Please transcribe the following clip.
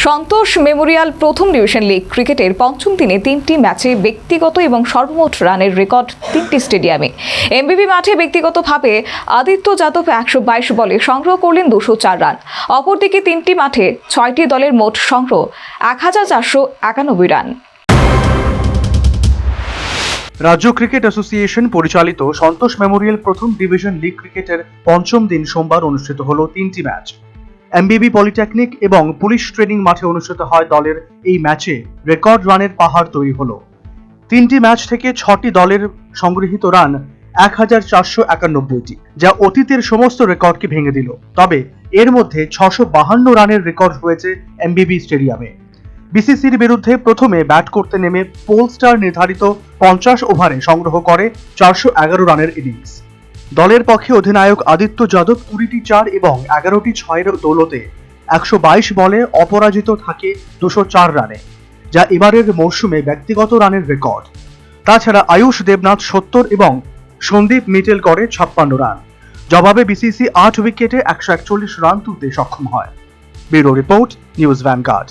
সন্তোষ Memorial প্রথম division league ক্রিকেটের পঞ্চম দিনে 3টি ম্যাচে ব্যক্তিগত এবং সর্বমোট রানের রেকর্ড 3টি স্টেডিয়ামে। এমবিবি মাঠে ব্যক্তিগতভাবে আদিত্য যাদব 122 বলে সংগ্রহ করলেন 204 রান। অপরদিকে 3টি মাঠে 6টি দলের মোট সংগ্রহ 1491 রান। রাজ্য ক্রিকেট অ্যাসোসিয়েশন পরিচালিত সন্তোষ মেমোরিয়াল প্রথম ডিভিশন লিগ ক্রিকেটের পঞ্চম দিন সোমবার অনুষ্ঠিত হল 3টি ম্যাচ। এমবিবি পলিটেকনিক এবং পুলিশ ট্রেনিং মাঠে অনুষ্ঠিত হয় দলের এই ম্যাচে রেকর্ড রানের পাহাড় তৈরি হলো। 3টি ম্যাচ থেকে 6টি দলের সংগৃহীত রান 1491টি, যা অতীতের সমস্ত রেকর্ডকে ভেঙে দিল। তবে এর মধ্যে 652 রানের রেকর্ড হয়েছে এমবিবি স্টেডিয়ামে। বিসিসির বিরুদ্ধে প্রথমে ব্যাট করতে নেমে পোলস্টার নির্ধারিত 50 ওভারে সংগ্রহ করে 411 রানের ইনিংস। দলের পক্ষে অধিনায়ক আদিত্য যাদব 20টি 4 এবং 11টি 6-এর দৌলতে 122 বলে অপরাজিত থাকে 204 রানে, যা এবারের মরশুমে ব্যক্তিগত রানের রেকর্ড। তাছাড়া আয়ুষ দেবনাথ 70 এবং সন্দীপ মিটেল করে 56 রান। জবাবে বিসিসি 8 উইকেটে 141 রান তুলতে সক্ষম হয়। Bureau report, news vanguard.